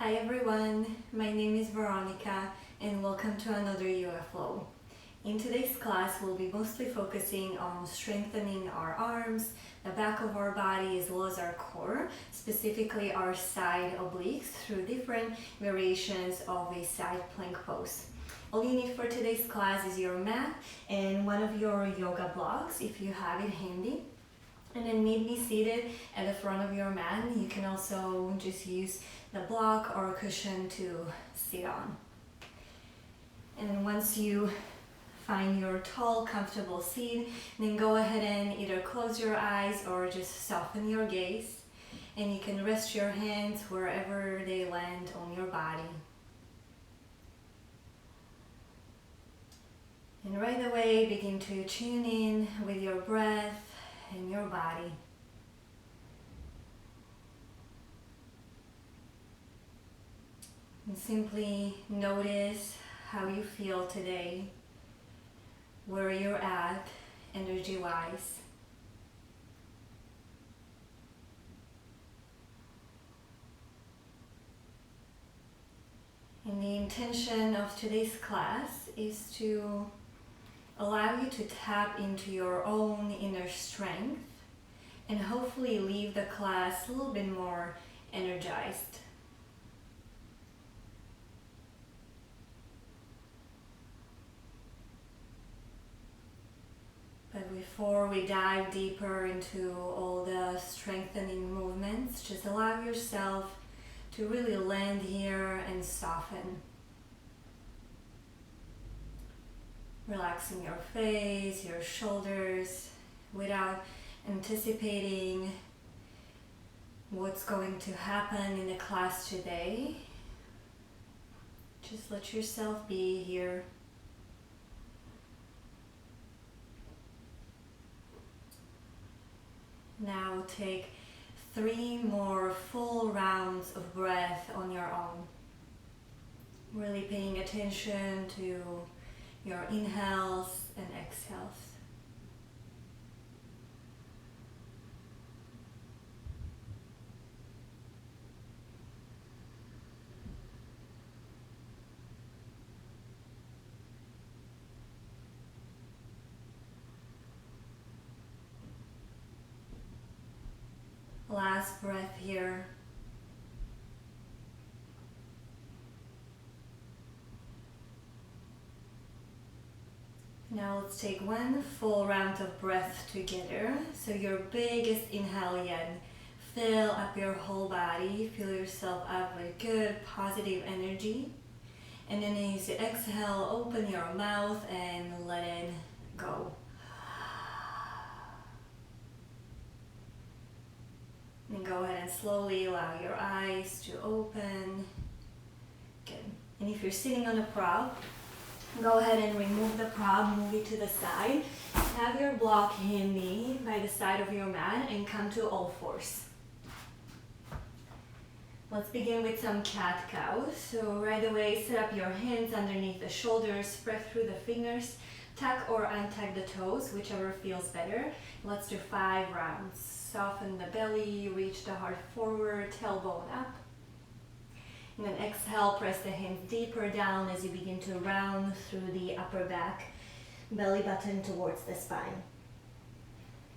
Hi everyone, my name is Veronika and welcome to another yoga flow. In today's class, we'll be mostly focusing on strengthening our arms, the back of our body as well as our core, specifically our side obliques through different variations of a side plank pose. All you need for today's class is your mat and one of your yoga blocks if you have it handy. And then meet me seated at the front of your mat. You can also just use the block or cushion to sit on. And then once you find your tall, comfortable seat, then go ahead and either close your eyes or just soften your gaze. And you can rest your hands wherever they land on your body. And right away, begin to tune in with your breath and your body. And simply notice how you feel today, where you're at energy-wise. And the intention of today's class is to allow you to tap into your own inner strength and hopefully leave the class a little bit more energized. But before we dive deeper into all the strengthening movements, just allow yourself to really land here and soften. Relaxing your face, your shoulders, without anticipating what's going to happen in the class today. Just let yourself be here. Now take 3 more full rounds of breath on your own. Really paying attention to your inhales and exhales. Last breath here. Now let's take 1 full round of breath together. So your biggest inhale yet. Fill up your whole body. Fill yourself up with good positive energy. And then as you exhale, open your mouth and let it go. And go ahead and slowly allow your eyes to open. Good. And if you're sitting on a prop, go ahead and remove the prop, move it to the side. Have your block handy by the side of your mat and come to all fours. Let's begin with some cat-cow. So right away, set up your hands underneath the shoulders, spread through the fingers, tuck or untuck the toes, whichever feels better. Let's do 5 rounds. Soften the belly, reach the heart forward, tailbone up. And then exhale, press the hands deeper down as you begin to round through the upper back, belly button towards the spine.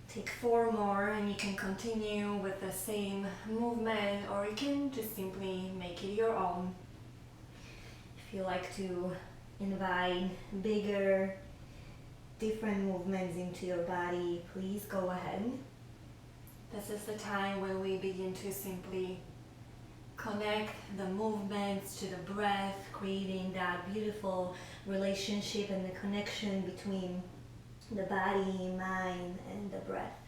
Take 4 more and you can continue with the same movement, or you can just simply make it your own. If you like to invite bigger, different movements into your body, please go ahead. This is the time when we begin to simply connect the movements to the breath, creating that beautiful relationship and the connection between the body, mind, and the breath.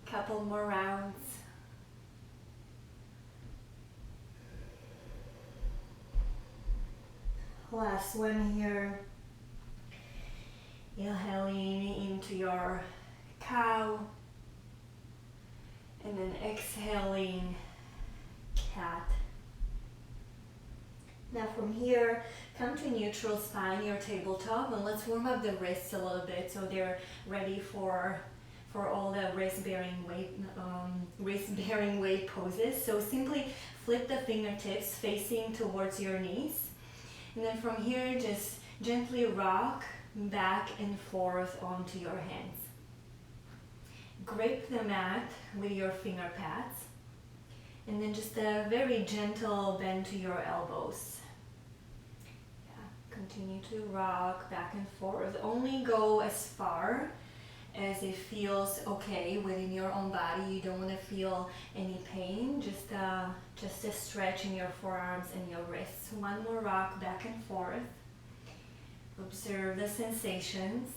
Couple more rounds. Last one here. Inhaling into your cow. And then exhaling, cat. Now from here, come to neutral spine, your tabletop, and let's warm up the wrists a little bit so they're ready for for all the wrist-bearing weight poses. So simply flip the fingertips facing towards your knees. And then from here, just gently rock back and forth onto your hands. Grip the mat with your finger pads. And then just a very gentle bend to your elbows. Continue to rock back and forth. Only go as far as it feels okay within your own body. You don't want to feel any pain. Just a stretch in your forearms and your wrists. One more rock back and forth. Observe the sensations.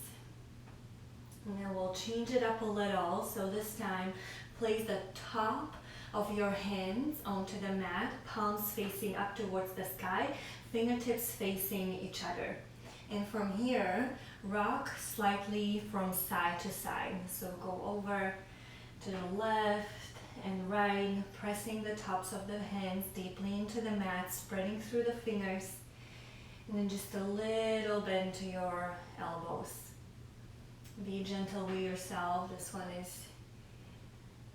And then we'll change it up a little. So this time, place the top of your hands onto the mat, palms facing up towards the sky, fingertips facing each other. And from here, rock slightly from side to side. So go over to the left and right, pressing the tops of the hands deeply into the mat, spreading through the fingers. And then just a little bend to your elbows. Be gentle with yourself. This one is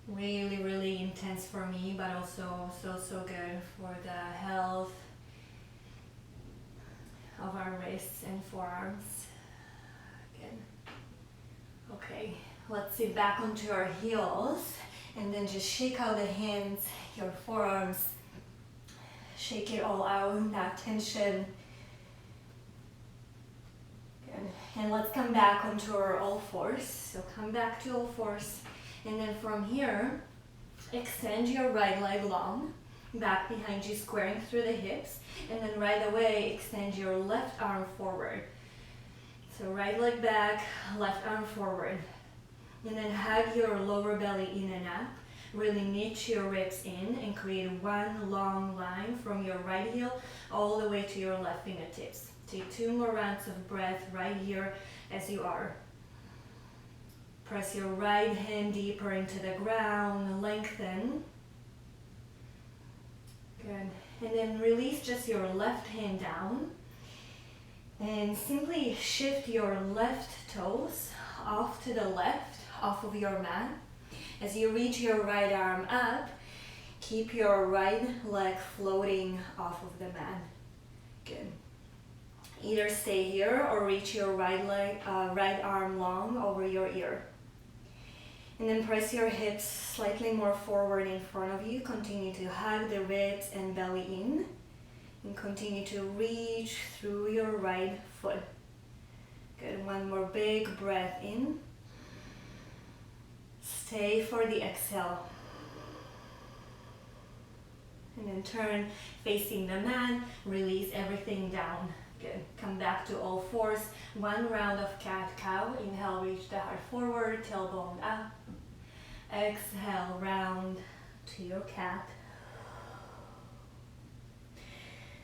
really, really intense for me, but also so good for the health of our wrists and forearms. Good. Okay, let's sit back onto our heels and then just shake out the hands, your forearms. Shake it all out, that tension. Good. And let's come back onto our all fours. So come back to all fours. And then from here, extend your right leg long, back behind you, squaring through the hips. And then right away, extend your left arm forward. So right leg back, left arm forward. And then hug your lower belly in and up. Really niche your ribs in and create one long line from your right heel all the way to your left fingertips. Take 2 more rounds of breath right here as you are. Press your right hand deeper into the ground, lengthen. Good. And then release just your left hand down. And simply shift your left toes off to the left, off of your mat. As you reach your right arm up, keep your right leg floating off of the mat. Good. Either stay here or reach your right arm long over your ear. And then press your hips slightly more forward in front of you. Continue to hug the ribs and belly in. And continue to reach through your right foot. Good. One more big breath in. Stay for the exhale. And then turn facing the mat. Release everything down. Good. Come back to all fours. 1 round of cat-cow. Inhale, reach the heart forward, tailbone up. Exhale, round to your cat.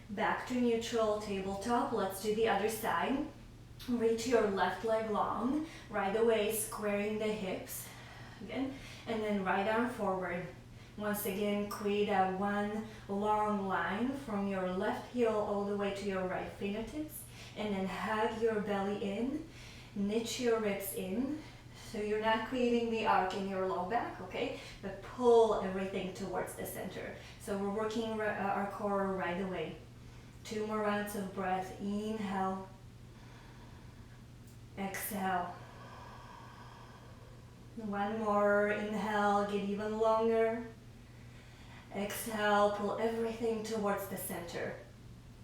Back to neutral, tabletop. Let's do the other side. Reach your left leg long. Right away, squaring the hips. Again. And then right arm forward. Once again, create a one long line from your left heel all the way to your right fingertips. And then hug your belly in, niche your ribs in. So you're not creating the arc in your low back, okay? But pull everything towards the center. So we're working our core right away. 2 more rounds of breath. Inhale. Exhale. 1 more. Inhale, get even longer. Exhale, pull everything towards the center.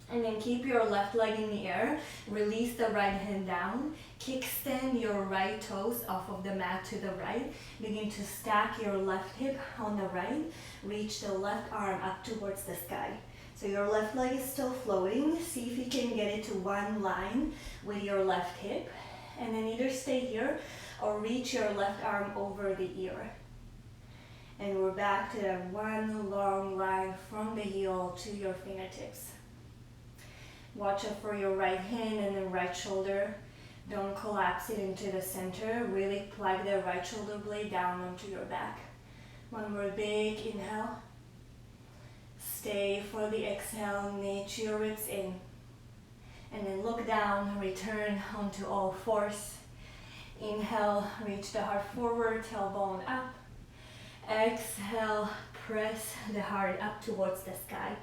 And then keep your left leg in the air. Release the right hand down. Kickstand your right toes off of the mat to the right. Begin to stack your left hip on the right. Reach the left arm up towards the sky. So your left leg is still floating. See if you can get it to one line with your left hip. And then either stay here or reach your left arm over the ear. And we're back to that one long line from the heel to your fingertips. Watch out for your right hand and then right shoulder. Don't collapse it into the center. Really plug the right shoulder blade down onto your back. 1 more big inhale. Stay for the exhale, niche your ribs in. And then look down, return onto all fours. Inhale, reach the heart forward, tailbone up. Exhale, press the heart up towards the sky.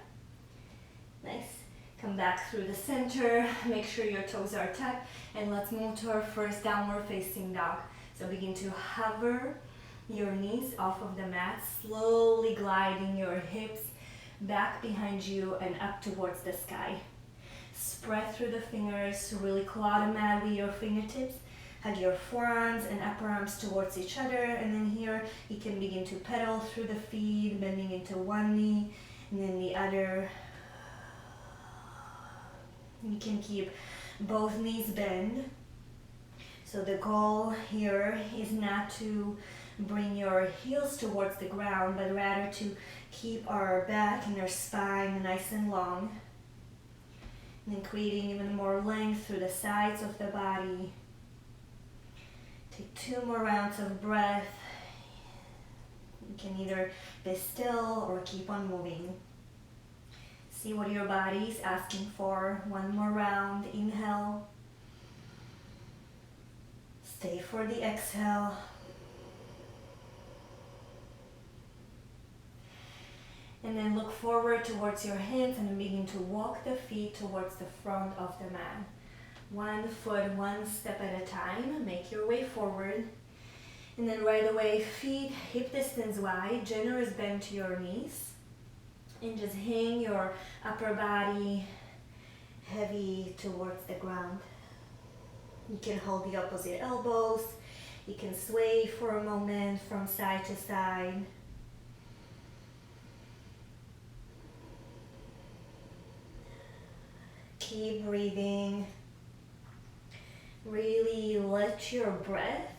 Nice. Come back through the center, make sure your toes are tucked, and let's move to our first downward facing dog. So begin to hover your knees off of the mat, slowly gliding your hips back behind you and up towards the sky. Spread through the fingers, really claw the mat with your fingertips. Hug your forearms and upper arms towards each other, and then here you can begin to pedal through the feet, bending into one knee and then the other. You can keep both knees bent. So the goal here is not to bring your heels towards the ground, but rather to keep our back and our spine nice and long. And then creating even more length through the sides of the body. Take 2 more rounds of breath. You can either be still or keep on moving. See what your body is asking for. 1 more round. Inhale. Stay for the exhale. And then look forward towards your hands and begin to walk the feet towards the front of the mat. 1 foot, 1 step at a time. Make your way forward. And then right away, feet hip distance wide, generous bend to your knees. And just hang your upper body heavy towards the ground. You can hold the opposite elbows. You can sway for a moment from side to side. Keep breathing. Really let your breath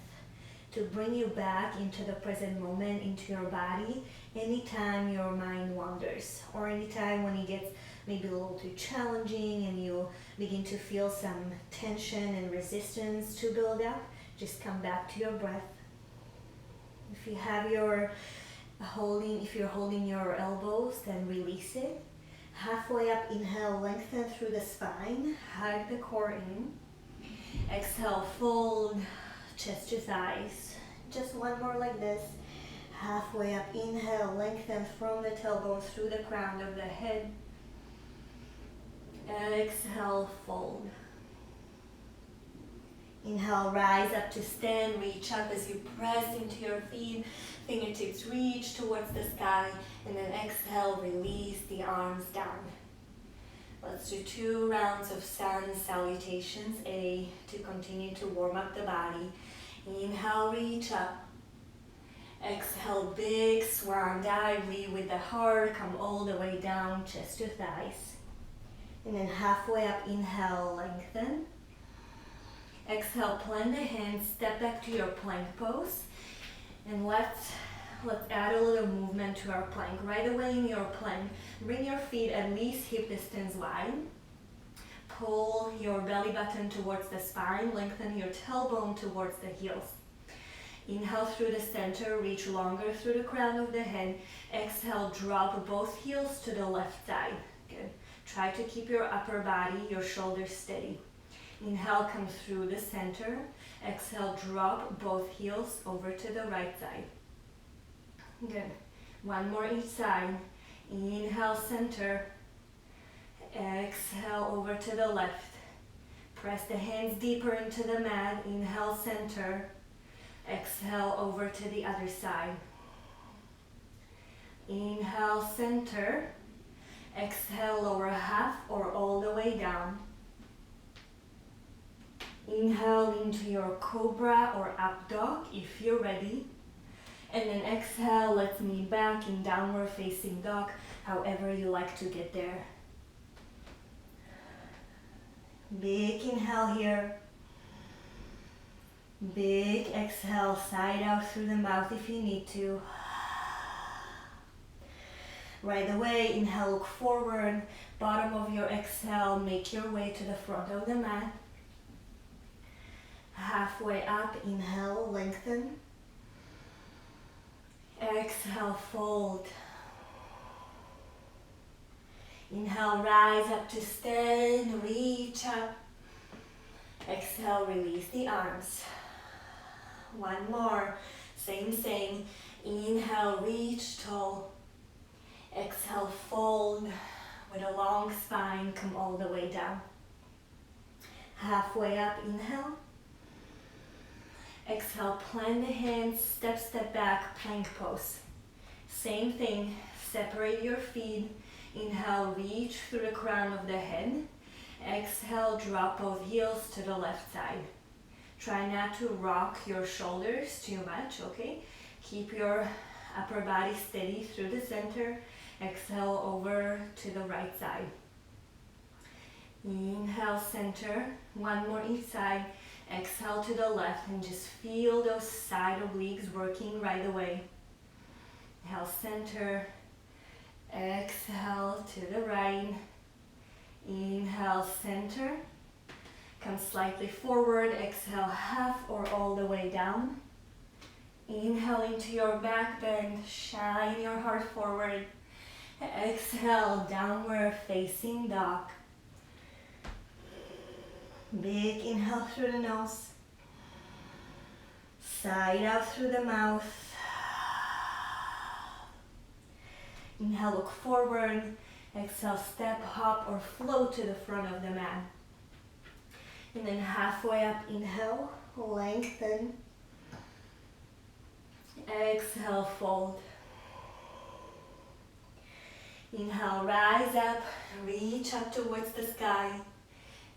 to bring you back into the present moment, into your body, anytime your mind wanders, or anytime when it gets maybe a little too challenging and you begin to feel some tension and resistance to build up, just come back to your breath. If you have your if you're holding your elbows, then release it. Halfway up, inhale, lengthen through the spine, hug the core in. Exhale, fold chest to thighs. Just 1 more like this. Halfway up, inhale, lengthen from the tailbone through the crown of the head. Exhale, fold. Inhale, rise up to stand, reach up as you press into your feet. Fingertips reach towards the sky, and then exhale, release the arms down. Let's do 2 rounds of sun salutations, to continue to warm up the body. Inhale, reach up. Exhale, big swan dive, lead with the heart, come all the way down, chest to thighs. And then halfway up, inhale, lengthen. Exhale, plant the hands, step back to your plank pose. And let's add a little movement to our plank. Right away in your plank, bring your feet at least hip distance wide. Pull your belly button towards the spine, lengthen your tailbone towards the heels. Inhale through the center, reach longer through the crown of the head. Exhale, drop both heels to the left side. Good. Try to keep your upper body, your shoulders steady. Inhale, come through the center. Exhale, drop both heels over to the right side. Good. 1 more each side. Inhale, center. Exhale, over to the left. Press the hands deeper into the mat. Inhale, center. Exhale, over to the other side. Inhale, center. Exhale, lower half or all the way down. Inhale into your cobra or up dog if you're ready. And then exhale, let's knee back in downward facing dog, however you like to get there. Big inhale here. Big exhale, side out through the mouth if you need to. Right away, inhale, look forward. Bottom of your exhale, make your way to the front of the mat. Halfway up, inhale, lengthen. Exhale, fold. Inhale, rise up to stand, reach up. Exhale, release the arms. One more. Same. Inhale, reach tall. Exhale, fold. With a long spine, come all the way down. Halfway up, inhale. Exhale, plant the hands, step back, plank pose. Same thing, separate your feet. Inhale, reach through the crown of the head. Exhale, drop both heels to the left side. Try not to rock your shoulders too much, okay? Keep your upper body steady through the center. Exhale over to the right side. Inhale, center. One more each side. Exhale to the left and just feel those side obliques working right away. Inhale, center. Exhale to the right. Inhale, center. Come slightly forward. Exhale, half or all the way down. Inhale into your back bend. Shine your heart forward. Exhale, downward facing dog. Big inhale through the nose. Side out through the mouth. Inhale, look forward. Exhale, step, hop, or float to the front of the mat. And then halfway up, inhale, lengthen. Exhale, fold. Inhale, rise up, reach up towards the sky.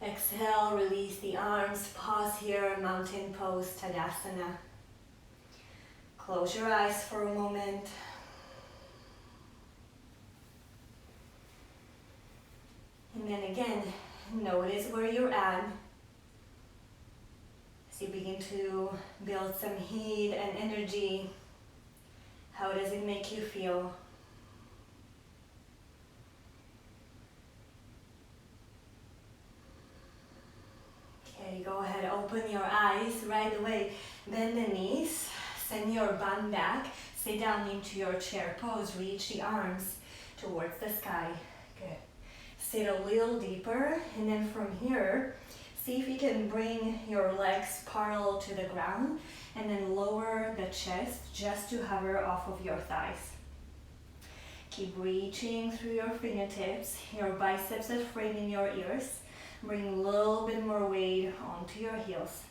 Exhale, release the arms, pause here, mountain pose, Tadasana. Close your eyes for a moment. And then again, notice where you're at. As you begin to build some heat and energy, how does it make you feel? Okay, go ahead, open your eyes right away. Bend the knees, send your bum back, sit down into your chair pose, reach the arms towards the sky. Good. Sit a little deeper, and then from here, see if you can bring your legs parallel to the ground, and then lower the chest just to hover off of your thighs. Keep reaching through your fingertips, your biceps are framing your ears. Bring a little bit more weight onto your heels.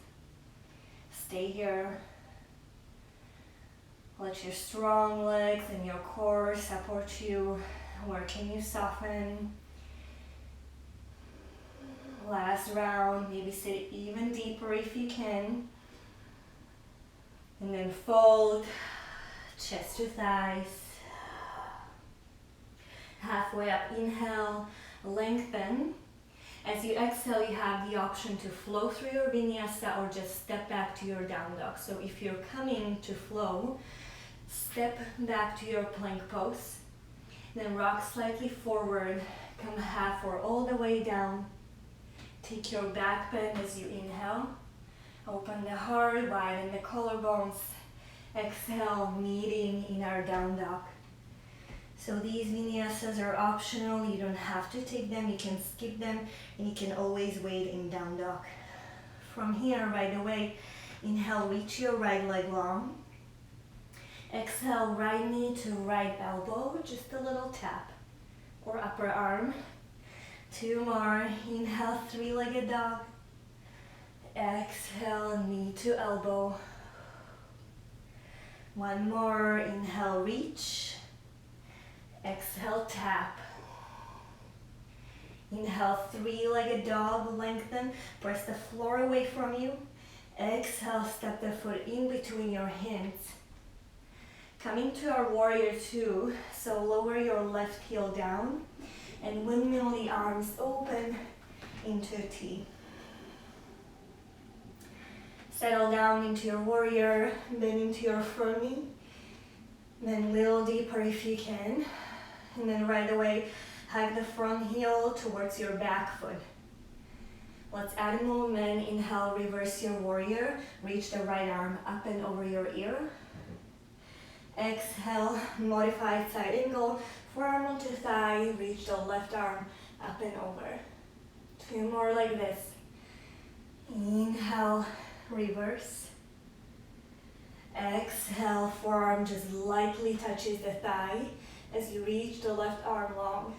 Stay here. Let your strong legs and your core support you. Where can you soften? Last round, maybe sit even deeper if you can. And then fold, chest to thighs. Halfway up, inhale, lengthen. As you exhale, you have the option to flow through your vinyasa or just step back to your down dog. So if you're coming to flow, step back to your plank pose. Then rock slightly forward, come half or all the way down. Take your back bend as you inhale. Open the heart, widen the collarbones. Exhale, meeting in our down dog. So these vinyasas are optional. You don't have to take them. You can skip them, and you can always wait in down dog. From here, right away, inhale, reach your right leg long. Exhale, right knee to right elbow, just a little tap, or upper arm. Two more. Inhale, three-legged dog. Exhale, knee to elbow. One more. Inhale, reach. Exhale, tap. Inhale, three-legged dog, lengthen. Press the floor away from you. Exhale, step the foot in between your hands. Coming to our warrior two, so lower your left heel down and windmill the arms open into a T. Settle down into your warrior, then into your front knee. Then a little deeper if you can. And then right away, hug the front heel towards your back foot. Let's add a movement. Inhale, reverse your warrior. Reach the right arm up and over your ear. Exhale, modified side angle. Forearm onto thigh. Reach the left arm up and over. Two more like this. Inhale, reverse. Exhale, forearm just lightly touches the thigh as you reach the left arm long.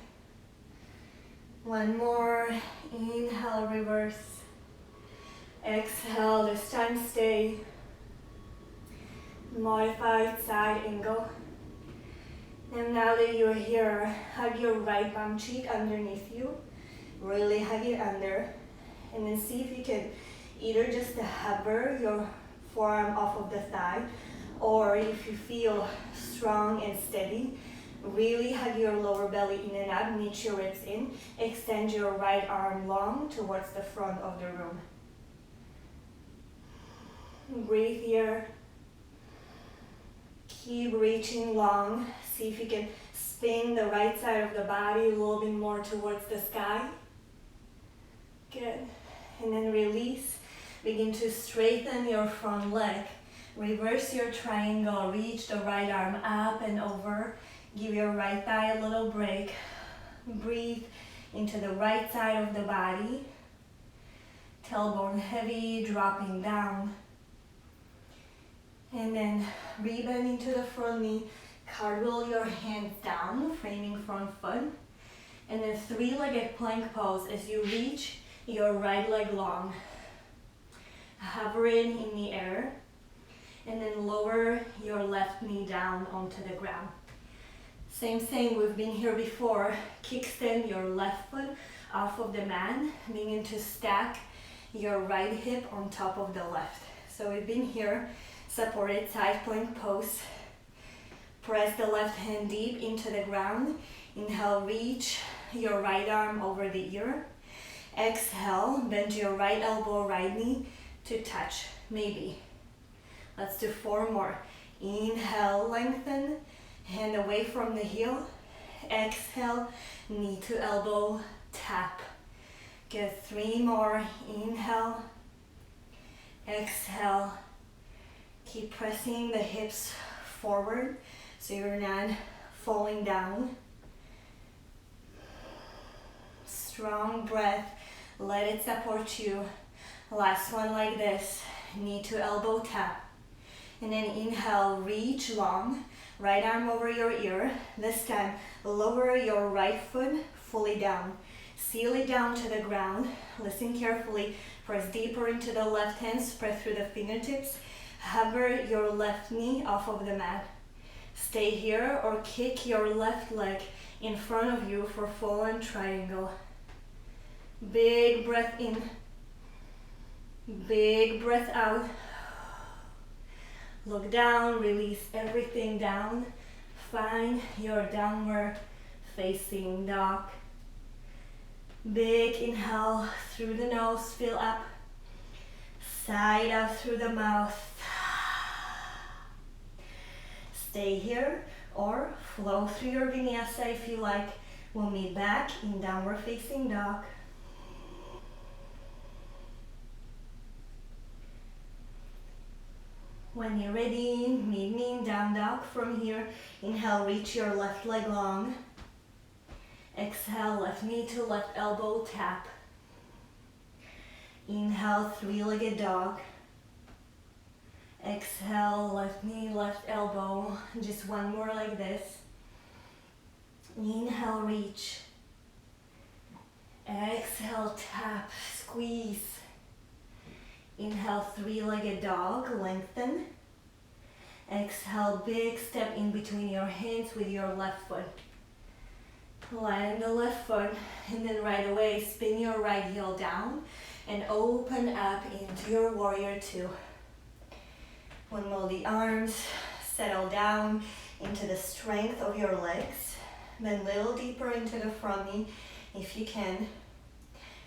One more, inhale, reverse. Exhale, this time stay. Modified side angle. And now that you're here, hug your right bum cheek underneath you. Really hug it under. And then see if you can either just hover your forearm off of the thigh, or if you feel strong and steady, really hug your lower belly in and out, knit your ribs in, extend your right arm long towards the front of the room. Breathe here. Keep reaching long. See if you can spin the right side of the body a little bit more towards the sky. Good. And then release. Begin to straighten your front leg. Reverse your triangle. Reach the right arm up and over. Give your right thigh a little break. Breathe into the right side of the body. Tailbone heavy, dropping down. And then rebend into the front knee. Cartwheel your hands down, framing front foot. And then three-legged plank pose as you reach your right leg long. Hovering in the air. And then lower your left knee down onto the ground. Same thing, we've been here before. Kickstand your left foot off of the mat. Begin to stack your right hip on top of the left. So we've been here, supported side plank pose. Press the left hand deep into the ground. Inhale, reach your right arm over the ear. Exhale, bend your right elbow, right knee to touch, maybe. Let's do 4 more. Inhale, lengthen, hand away from the heel. Exhale, knee to elbow, tap. Good, 3 more. Inhale, exhale. Keep pressing the hips forward so you're not falling down. Strong breath, let it support you. Last one like this, knee to elbow tap. And then inhale, reach long, right arm over your ear. This time, lower your right foot fully down. Seal it down to the ground. Listen carefully. Press deeper into the left hand, spread through the fingertips. Hover your left knee off of the mat. Stay here or kick your left leg in front of you for fallen triangle. Big breath in. Big breath out. Look down, release everything down. Find your downward facing dog. Big inhale through the nose, fill up. Side out through the mouth. Stay here or flow through your vinyasa if you like. We'll meet back in downward facing dog. When you're ready, meet me in down dog. From here, inhale, reach your left leg long. Exhale, left knee to left elbow, tap. Inhale, three-legged dog. Exhale, left knee, left elbow. Just one more like this. Inhale, reach. Exhale, tap, squeeze. Inhale, three-legged dog, lengthen. Exhale, big step in between your hands with your left foot. Land the left foot, and then right away, spin your right heel down and open up into your warrior two. Windmill the arms, settle down into the strength of your legs. Bend a little deeper into the front knee if you can.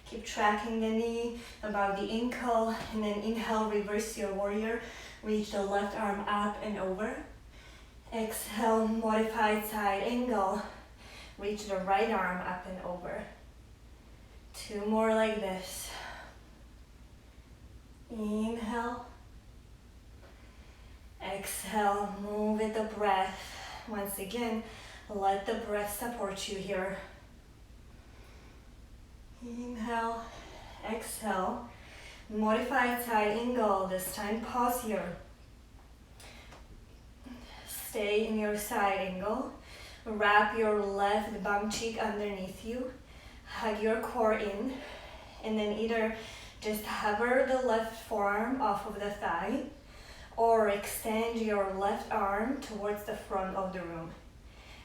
Keep tracking the knee above the ankle, and then inhale, reverse your warrior. Reach the left arm up and over. Exhale, modified side angle. Reach the right arm up and over. 2 more like this. Inhale. Exhale, move with the breath. Once again, let the breath support you here. Inhale, exhale. Modified side angle. This time, pause here. Stay in your side angle. Wrap your left bum cheek underneath you. Hug your core in. And then either just hover the left forearm off of the thigh or extend your left arm towards the front of the room.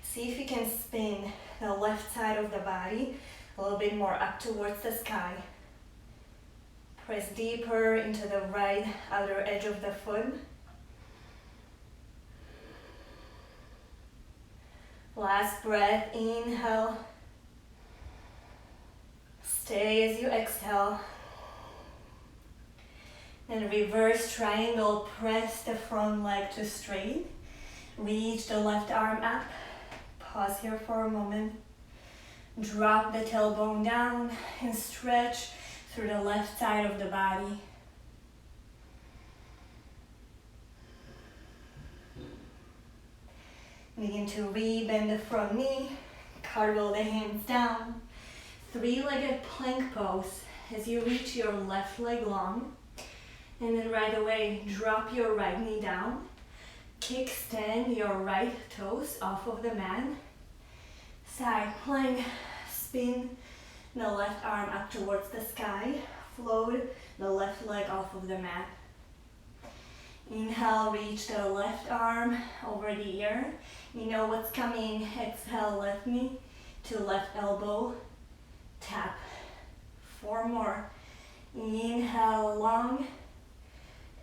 See if you can spin the left side of the body a little bit more up towards the sky. Press deeper into the right outer edge of the foot. Last breath, inhale. Stay as you exhale. Then reverse triangle, press the front leg to straight. Reach the left arm up. Pause here for a moment. Drop the tailbone down and stretch through the left side of the body. Begin to rebend the front knee, cartwheel the hands down. Three-legged plank pose as you reach your left leg long. And then right away, drop your right knee down. Kickstand your right toes off of the mat. Side plank, spin the left arm up towards the sky. Float the left leg off of the mat. Inhale, reach the left arm over the ear. You know what's coming. Exhale, left knee to left elbow. Tap. 4 more. Inhale, long.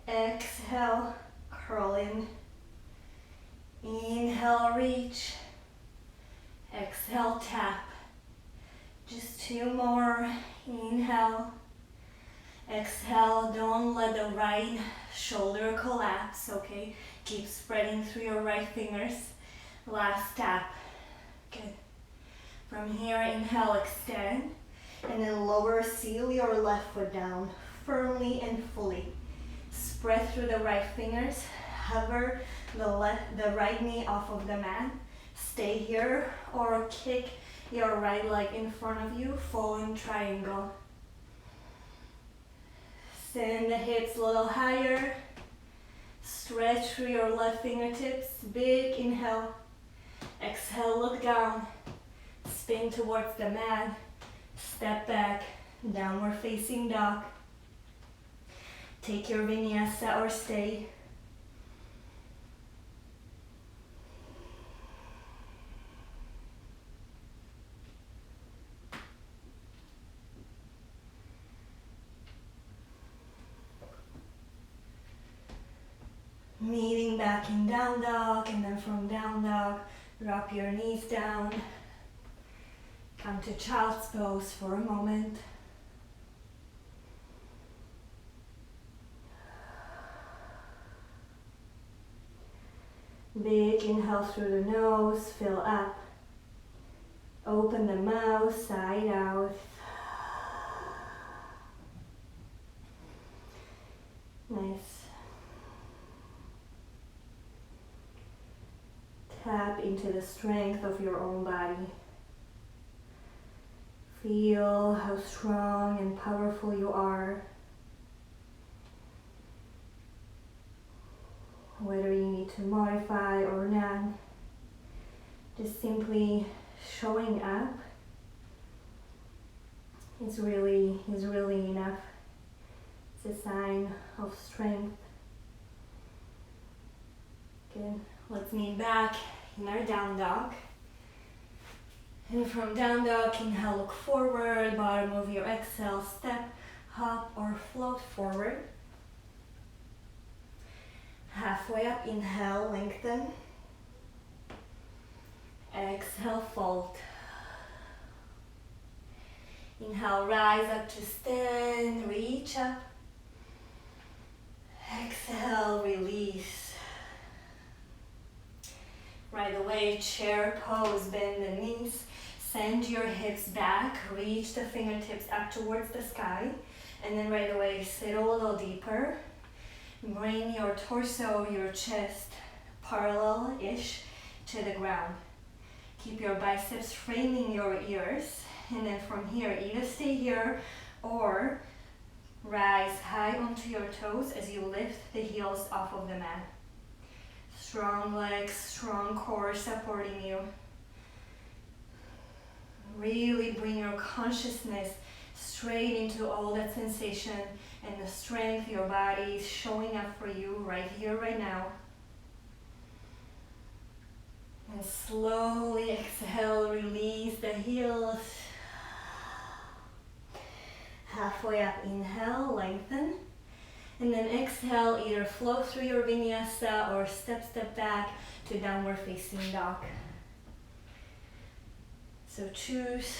Exhale, curl in. Inhale, reach. Exhale, tap. Just 2 more. Inhale. Exhale, don't let the right shoulder collapse, okay? Keep spreading through your right fingers. Last tap. Good. From here, inhale, extend. And then lower, seal your left foot down firmly and fully. Spread through the right fingers. Hover the right knee off of the mat. Stay here or kick your right leg in front of you, falling triangle. Send the hips a little higher. Stretch through your left fingertips. Big inhale. Exhale, look down. Spin towards the mat. Step back. Downward facing dog. Take your vinyasa or stay. Meeting back in down dog, and then from down dog, drop your knees down. Come to child's pose for a moment. Big inhale through the nose, fill up. Open the mouth, side out. Nice. Tap into the strength of your own body. Feel how strong and powerful you are. Whether you need to modify or not, just simply showing up is really enough. It's a sign of strength. Good. Let's lean back in our down dog. And from down dog, inhale, look forward. Bottom of your exhale, step, hop, or float forward. Halfway up, inhale, lengthen. Exhale, fold. Inhale, rise up to stand, reach up. Exhale, release. Right away, chair pose, bend the knees. Send your hips back, reach the fingertips up towards the sky. And then right away, sit a little deeper. Bring your torso, your chest parallel-ish to the ground. Keep your biceps framing your ears. And then from here, either stay here or rise high onto your toes as you lift the heels off of the mat. Strong legs, strong core supporting you. Really bring your consciousness straight into all that sensation and the strength your body is showing up for you right here, right now. And slowly exhale, release the heels. Halfway up, inhale, lengthen. And then exhale, either flow through your vinyasa or step back to downward facing dog. So choose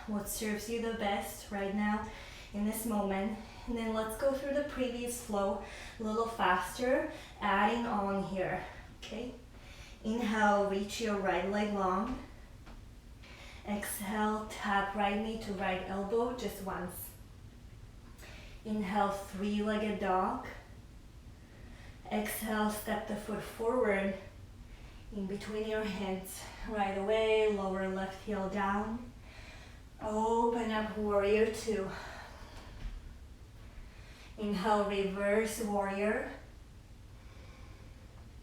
what serves you the best right now in this moment. And then let's go through the previous flow a little faster, adding on here, okay? Inhale, reach your right leg long. Exhale, tap right knee to right elbow just once. Inhale, three-legged dog. Exhale, step the foot forward in between your hands. Right away, lower left heel down. Open up, warrior two. Inhale, reverse warrior.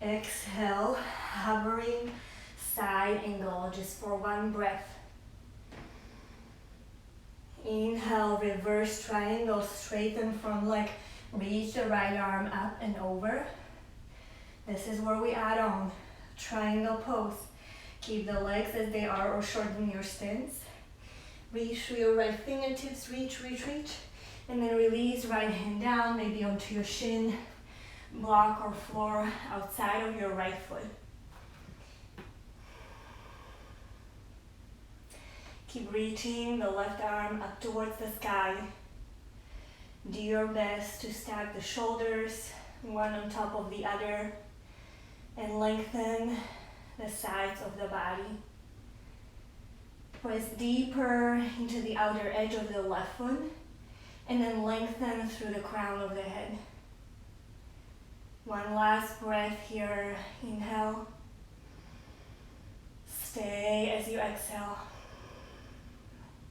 Exhale, hovering side angle just for one breath. Inhale, reverse triangle, straighten from leg, reach the right arm up and over. This is where we add on, triangle pose. Keep the legs as they are or shorten your stance. Reach through your right fingertips, reach, and then release right hand down, maybe onto your shin, block or floor outside of your right foot. Keep reaching the left arm up towards the sky. Do your best to stack the shoulders, one on top of the other, and lengthen the sides of the body. Press deeper into the outer edge of the left foot, and then lengthen through the crown of the head. One last breath here, inhale. Stay as you exhale.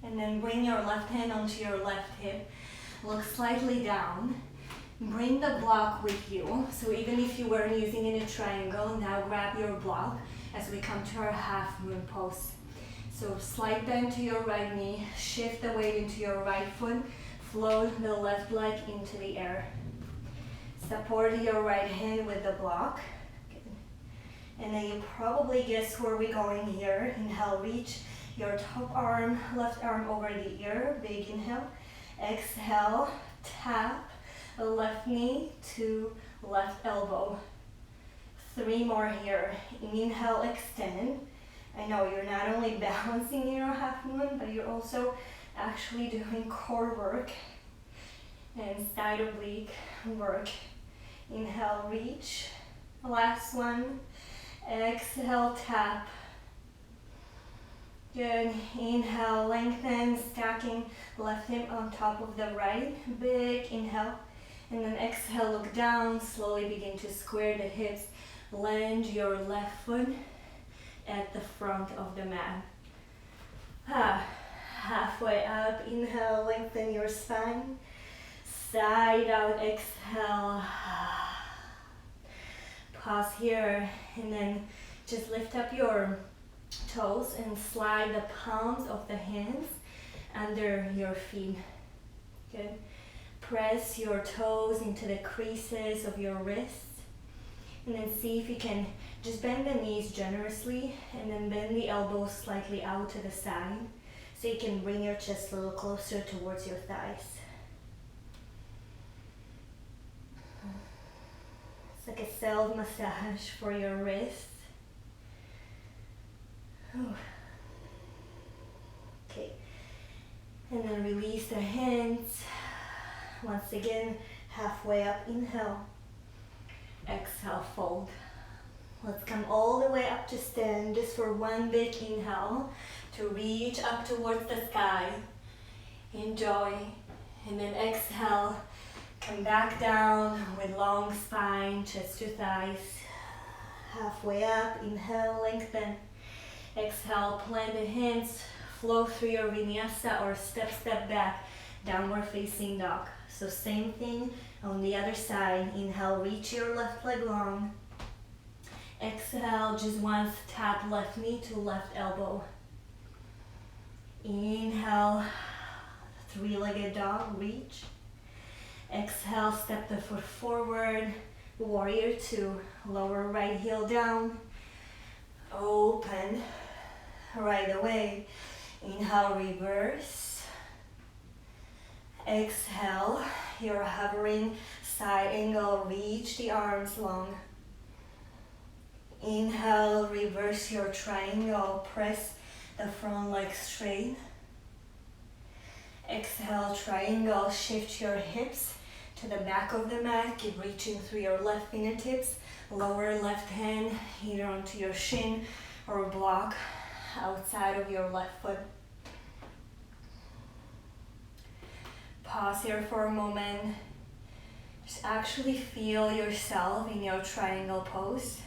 And then bring your left hand onto your left hip. Look slightly down. Bring the block with you. So even if you weren't using it in a triangle, now grab your block as we come to our half moon pose. So slight bend to your right knee. Shift the weight into your right foot. Float the left leg into the air. Support your right hand with the block. Good. And then you probably guess where we're going here. Inhale, reach your top arm, left arm over the ear, big inhale. Exhale, tap left knee to left elbow. 3 more here. Inhale, extend. I know you're not only balancing your half moon, but you're also actually doing core work and side oblique work. Inhale, reach. Last one. Exhale, tap. Good. Inhale, lengthen, stacking left hip on top of the right. Big inhale. And then exhale, look down. Slowly begin to square the hips. Land your left foot at the front of the mat. Halfway up, inhale, lengthen your spine. Side out, exhale. Pause here, and then just lift up your toes and slide the palms of the hands under your feet. Good. Press your toes into the creases of your wrists. And then see if you can just bend the knees generously and then bend the elbows slightly out to the side so you can bring your chest a little closer towards your thighs. It's like a self-massage for your wrists. Okay. And then release the hands. Once again, halfway up, inhale. Exhale, fold. Let's come all the way up to stand just for one big inhale to reach up towards the sky. Enjoy. And then exhale, come back down with long spine, chest to thighs. Halfway up, inhale, lengthen. Exhale, plant the hands, flow through your vinyasa or step back, downward facing dog. So same thing on the other side. Inhale, reach your left leg long. Exhale, just once tap left knee to left elbow. Inhale, three-legged dog, reach. Exhale, step the foot forward, warrior two. Lower right heel down, open, right away. Inhale, reverse. Exhale, you're hovering, side angle, reach the arms long. Inhale, reverse your triangle, press the front leg straight. Exhale, triangle, shift your hips to the back of the mat. Keep reaching through your left fingertips. Lower left hand either onto your shin or block outside of your left foot. Pause here for a moment. Just actually feel yourself in your triangle pose.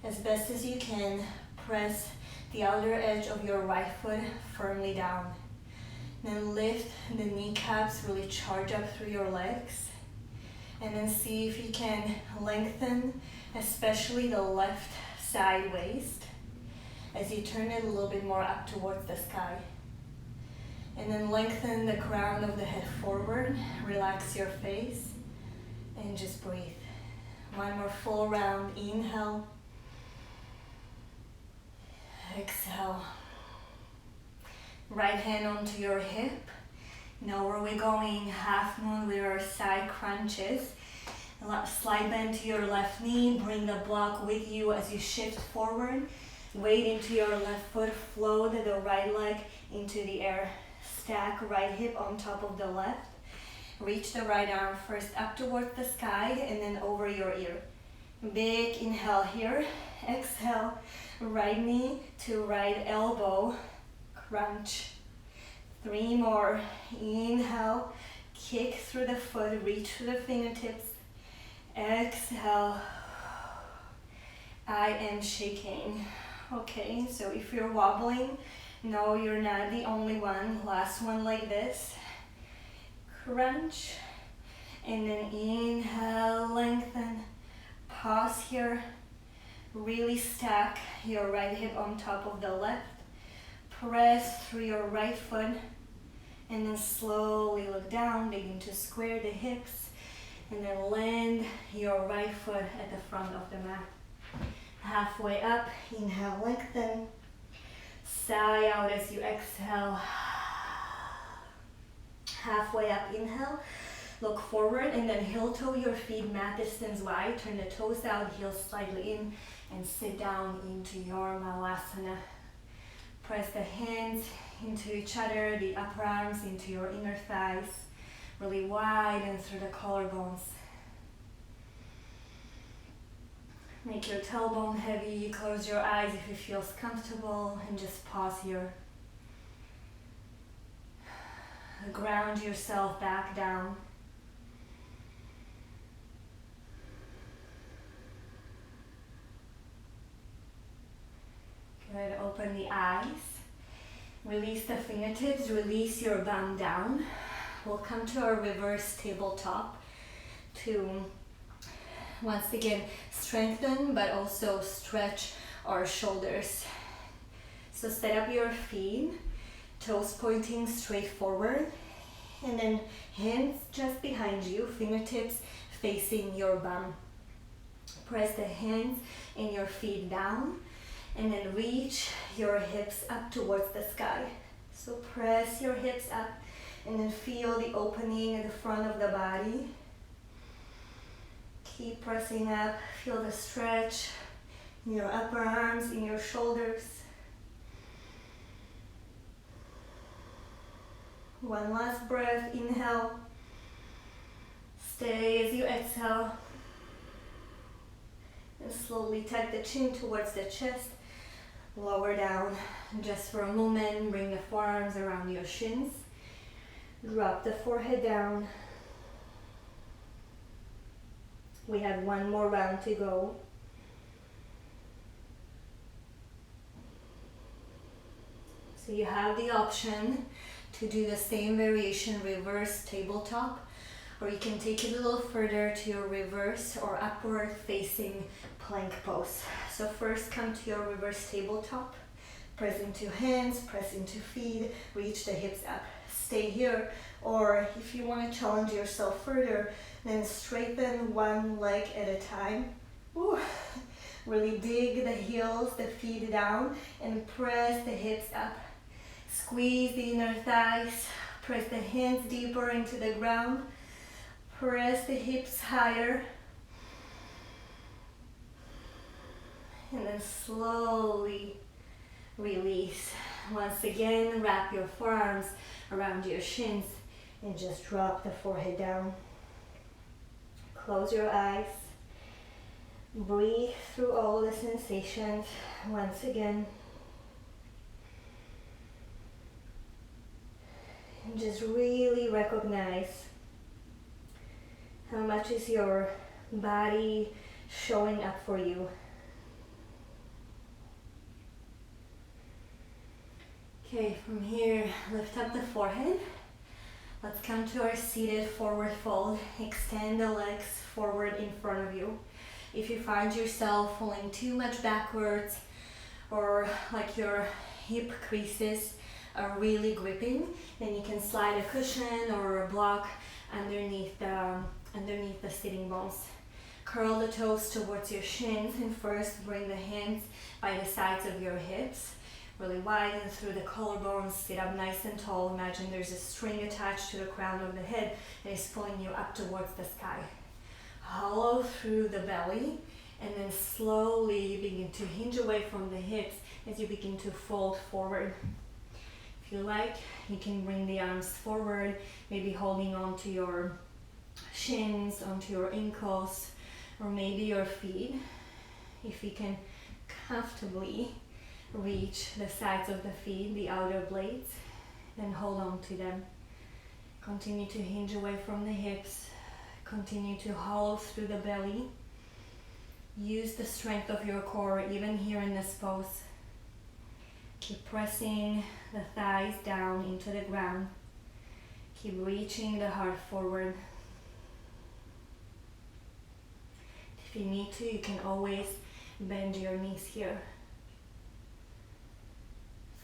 As best as you can, press the outer edge of your right foot firmly down. Then lift the kneecaps, really charge up through your legs. And then see if you can lengthen, especially the left side waist, as you turn it a little bit more up towards the sky. And then lengthen the crown of the head forward, relax your face, and just breathe. One more full round, inhale. Exhale. Right hand onto your hip. Now where we're going, half moon with our side crunches. Slide bend to your left knee, bring the block with you as you shift forward. Weight into your left foot, float the right leg into the air. Stack right hip on top of the left. Reach the right arm first up towards the sky and then over your ear. Big inhale here. Exhale, right knee to right elbow. Crunch. 3 more. Inhale, kick through the foot, reach through the fingertips. Exhale. I am shaking. Okay, so if you're wobbling, no, you're not the only one. Last one like this. Crunch. And then inhale, lengthen. Pause here. Really stack your right hip on top of the left. Press through your right foot. And then slowly look down, begin to square the hips. And then land your right foot at the front of the mat. Halfway up, inhale, lengthen. Sigh out as you exhale. Halfway up, inhale. Look forward and then heel toe your feet mat distance wide. Turn the toes out, heels slightly in, and sit down into your malasana. Press the hands into each other, the upper arms into your inner thighs. Really widen through the collarbones. Make your tailbone heavy, close your eyes if it feels comfortable, and just pause here. Ground yourself back down. Good, open the eyes. Release the fingertips, release your bum down. We'll come to our reverse tabletop to once again strengthen but also stretch our shoulders. So set up your feet, toes pointing straight forward, and then hands just behind you, fingertips facing your bum. Press the hands and your feet down, and then reach your hips up towards the sky. So press your hips up and then feel the opening at the front of the body. Keep pressing up, feel the stretch in your upper arms, in your shoulders. One last breath, inhale. Stay as you exhale. And slowly tuck the chin towards the chest. Lower down just for a moment. Bring the forearms around your shins. Drop the forehead down. We have one more round to go. So you have the option to do the same variation, reverse tabletop, or you can take it a little further to your reverse or upward facing plank pose. So first come to your reverse tabletop, press into hands, press into feet, reach the hips up, stay here. Or if you want to challenge yourself further, then straighten one leg at a time. Ooh. Really dig the heels, the feet down, and press the hips up. Squeeze the inner thighs, press the hands deeper into the ground, press the hips higher, and then slowly release. Once again, wrap your forearms around your shins and just drop the forehead down. Close your eyes. Breathe through all the sensations once again. And just really recognize how much is your body showing up for you. Okay, from here, lift up the forehead. Let's come to our seated forward fold. Extend the legs forward in front of you. If you find yourself falling too much backwards or like your hip creases are really gripping, then you can slide a cushion or a block underneath the sitting bones. Curl the toes towards your shins and first bring the hands by the sides of your hips. Really widen through the collarbones, sit up nice and tall. Imagine there's a string attached to the crown of the head and it's pulling you up towards the sky. Hollow through the belly and then slowly begin to hinge away from the hips as you begin to fold forward. If you like, you can bring the arms forward, maybe holding on to your shins, onto your ankles, or maybe your feet. If you can comfortably reach the sides of the feet, the outer blades, then hold on to them. Continue to hinge away from the hips. Continue to hollow through the belly. Use the strength of your core even here in this pose. Keep pressing the thighs down into the ground. Keep reaching the heart forward. If you need to, you can always bend your knees here.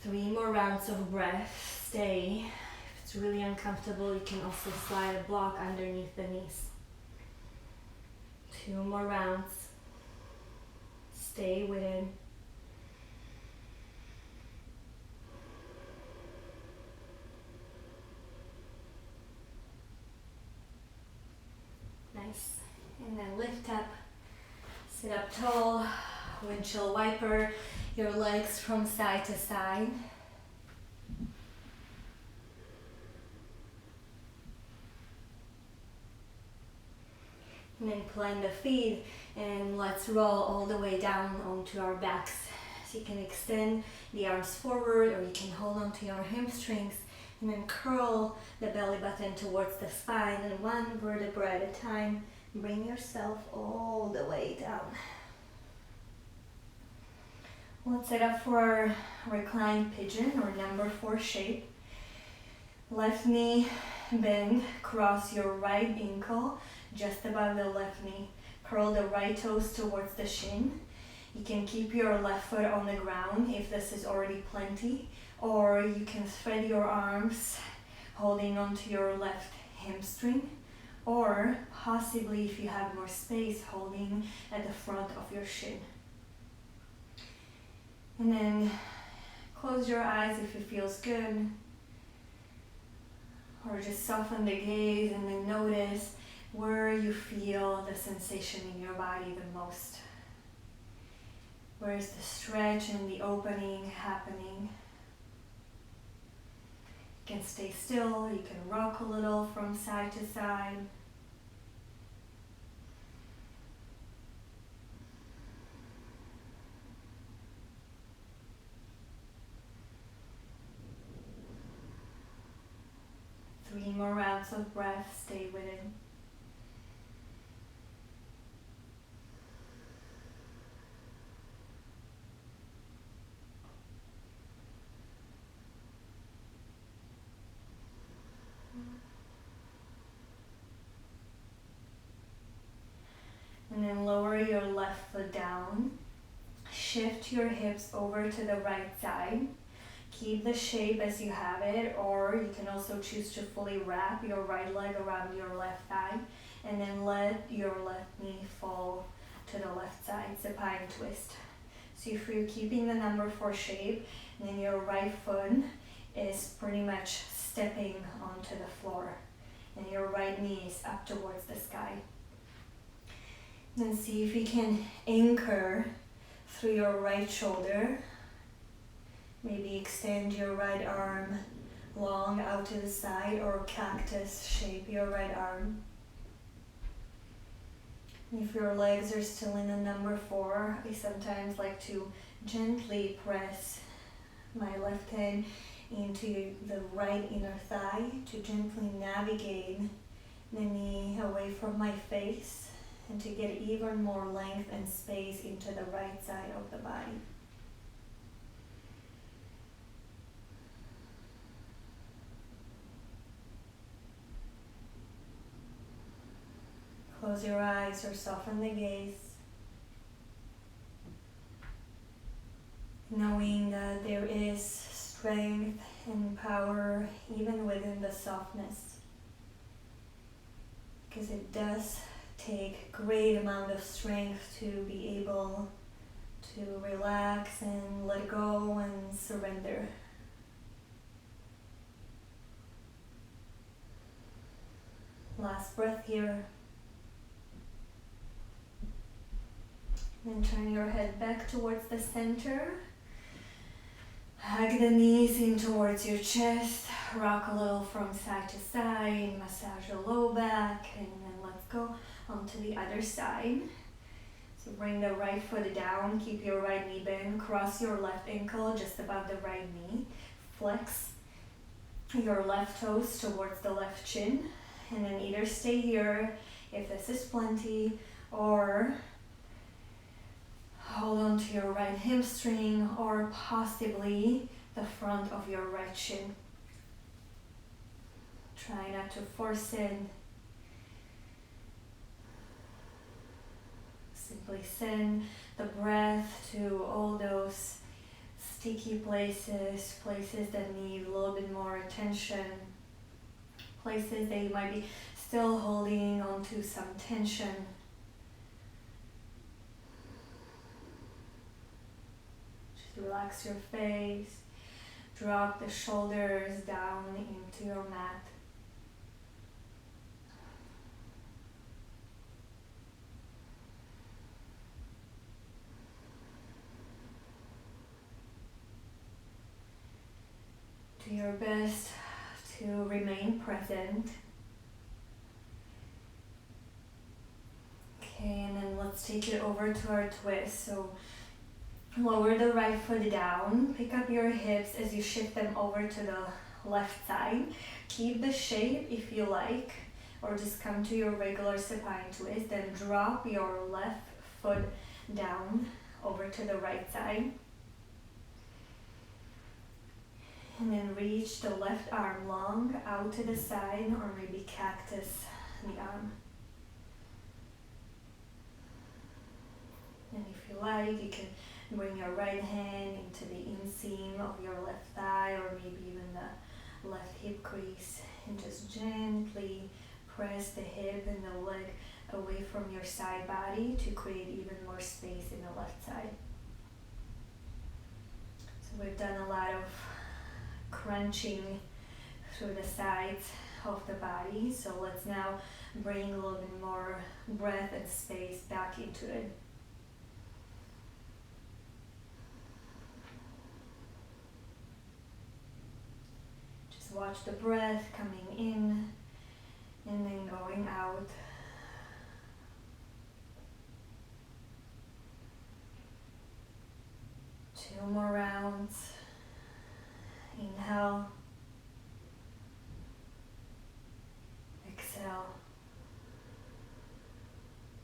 3 more rounds of breath. Stay. If it's really uncomfortable, you can also slide a block underneath the knees. 2 more rounds. Stay within. Nice. And then lift up. Sit up tall. Windshield wiper your legs from side to side. And then plant the feet and let's roll all the way down onto our backs. So you can extend the arms forward or you can hold on to your hamstrings and then curl the belly button towards the spine and one vertebra at a time. Bring yourself all the way down. Let's set up for our reclined pigeon or number 4 shape. Left knee bend, cross your right ankle just above the left knee. Curl the right toes towards the shin. You can keep your left foot on the ground if this is already plenty, or you can thread your arms holding onto your left hamstring, or possibly if you have more space, holding at the front of your shin. And then close your eyes if it feels good, or just soften the gaze and then notice where you feel the sensation in your body the most. Where is the stretch and the opening happening? You can stay still, you can rock a little from side to side. Three more rounds of breath, stay with it. shift your hips over to the right side. Keep the shape as you have it, or you can also choose to fully wrap your right leg around your left thigh, and then let your left knee fall to the left side, supine twist. So if you're keeping the number 4 shape, then your right foot is pretty much stepping onto the floor, and your right knee is up towards the sky. Then see if you can anchor through your right shoulder. Maybe extend your right arm long out to the side, or cactus shape your right arm. If your legs are still in the number 4, I sometimes like to gently press my left hand into the right inner thigh to gently navigate the knee away from my face and to get even more length and space into the right side of the body. Close your eyes or soften the gaze, knowing that there is strength and power even within the softness, because it does take great amount of strength to be able to relax and let go and surrender. Last breath here. Then turn your head back towards the center. Hug the knees in towards your chest. Rock a little from side to side. Massage your low back. And then let's go onto the other side. So bring the right foot down. Keep your right knee bent. Cross your left ankle just above the right knee. Flex your left toes towards the left shin. And then either stay here if this is plenty, or hold on to your right hamstring, or possibly the front of your right shin. Try not to force it. Simply send the breath to all those sticky places, places that need a little bit more attention, places that you might be still holding on to some tension. Relax your face, drop the shoulders down into your mat. Do your best to remain present. Okay, and then let's take it over to our twist. So lower the right foot down, pick up your hips as you shift them over to the left side. Keep the shape if you like, or just come to your regular supine twist. Then drop your left foot down over to the right side. And then reach the left arm long out to the side, or maybe cactus the arm. And if you like, you can bring your right hand into the inseam of your left thigh, or maybe even the left hip crease, and just gently press the hip and the leg away from your side body to create even more space in the left side. So we've done a lot of crunching through the sides of the body. So let's now bring a little bit more breath and space back into it. Watch the breath coming in and then going out. Two more rounds. Inhale. Exhale.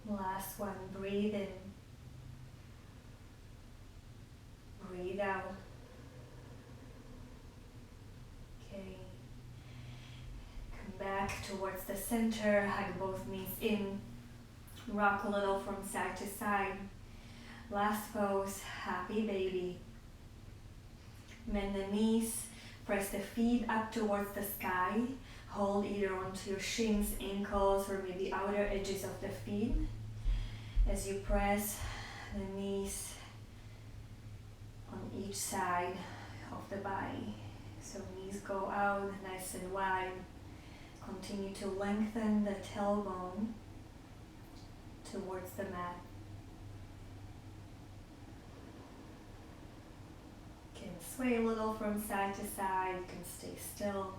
Last one. Breathe in. Breathe out. Okay. Come back towards the center. Hug both knees in. Rock a little from side to side. Last pose, happy baby. Bend the knees, press the feet up towards the sky. Hold either onto your shins, ankles, or maybe outer edges of the feet. As you press the knees on each side of the body. So knees go out nice and wide. Continue to lengthen the tailbone towards the mat. You can sway a little from side to side. You can stay still.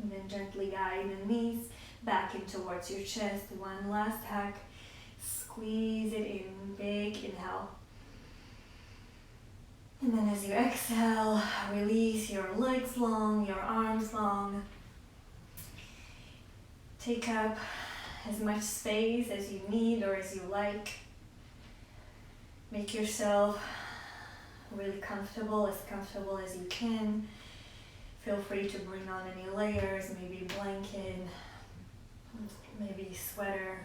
And then gently guide the knees back in towards your chest. One last hug. Squeeze it in. Big inhale. And then as you exhale, release your legs long, your arms long. Take up as much space as you need or as you like. Make yourself really comfortable as you can. Feel free to bring on any layers, maybe blanket, maybe sweater.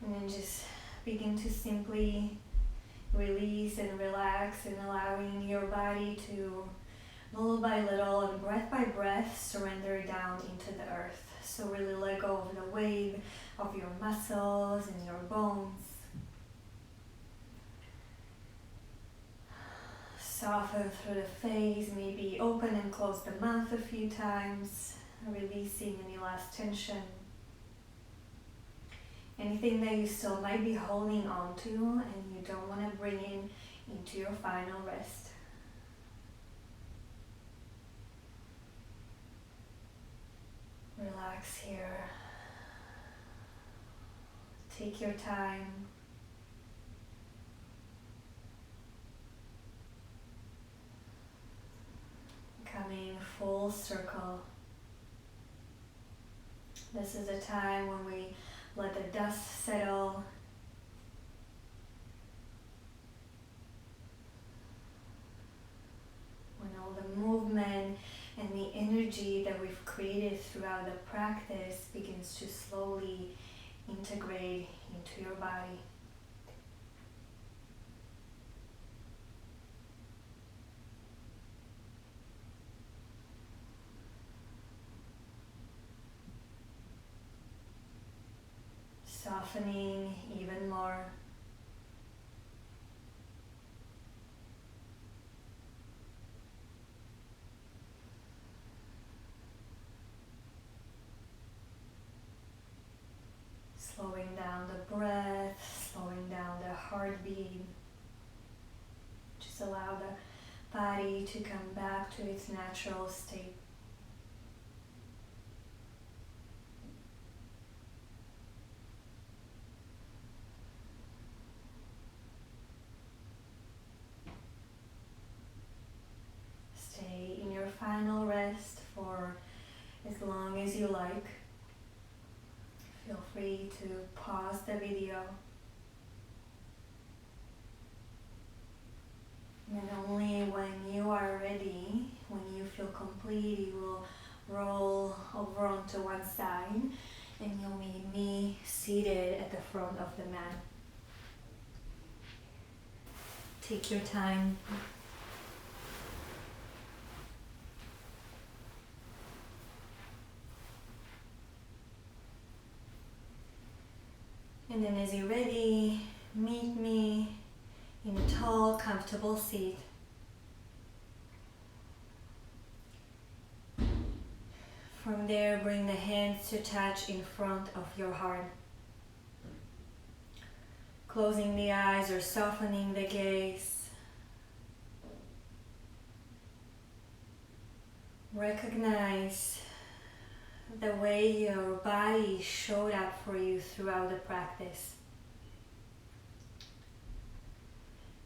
And then just begin to simply release and relax and allowing your body to little by little and breath by breath surrender down into the earth. So really let go of the weight of your muscles and your bones. Soften through the face, maybe open and close the mouth a few times, releasing any last tension. Anything that you still might be holding on to and you don't want to bring in into your final rest. Relax here. Take your time. Coming full circle. This is a time when we let the dust settle. When all the movement and the energy that we've created throughout the practice begins to slowly integrate into your body. Softening even more. Slowing down the breath, slowing down the heartbeat. Just allow the body to come back to its natural state. Stay in your final rest for as long as you like. Feel free to pause the video. And only when you are ready, when you feel complete, you will roll over onto one side and you'll meet me seated at the front of the mat. Take your time. And then as you're ready, meet me in a tall, comfortable seat. From there, bring the hands to touch in front of your heart. Closing the eyes or softening the gaze. Recognize the way your body showed up for you throughout the practice.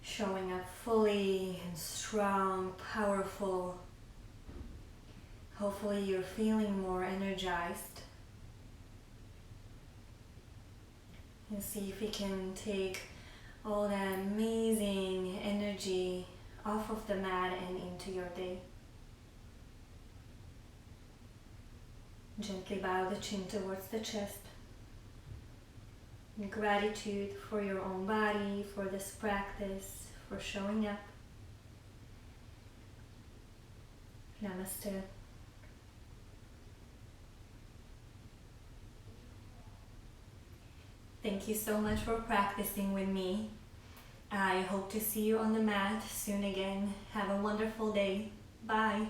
Showing up fully and strong, powerful. Hopefully you're feeling more energized. And see if you can take all that amazing energy off of the mat and into your day. Gently bow the chin towards the chest. Gratitude for your own body, for this practice, for showing up. Namaste. Thank you so much for practicing with me. I hope to see you on the mat soon again. Have a wonderful day. Bye.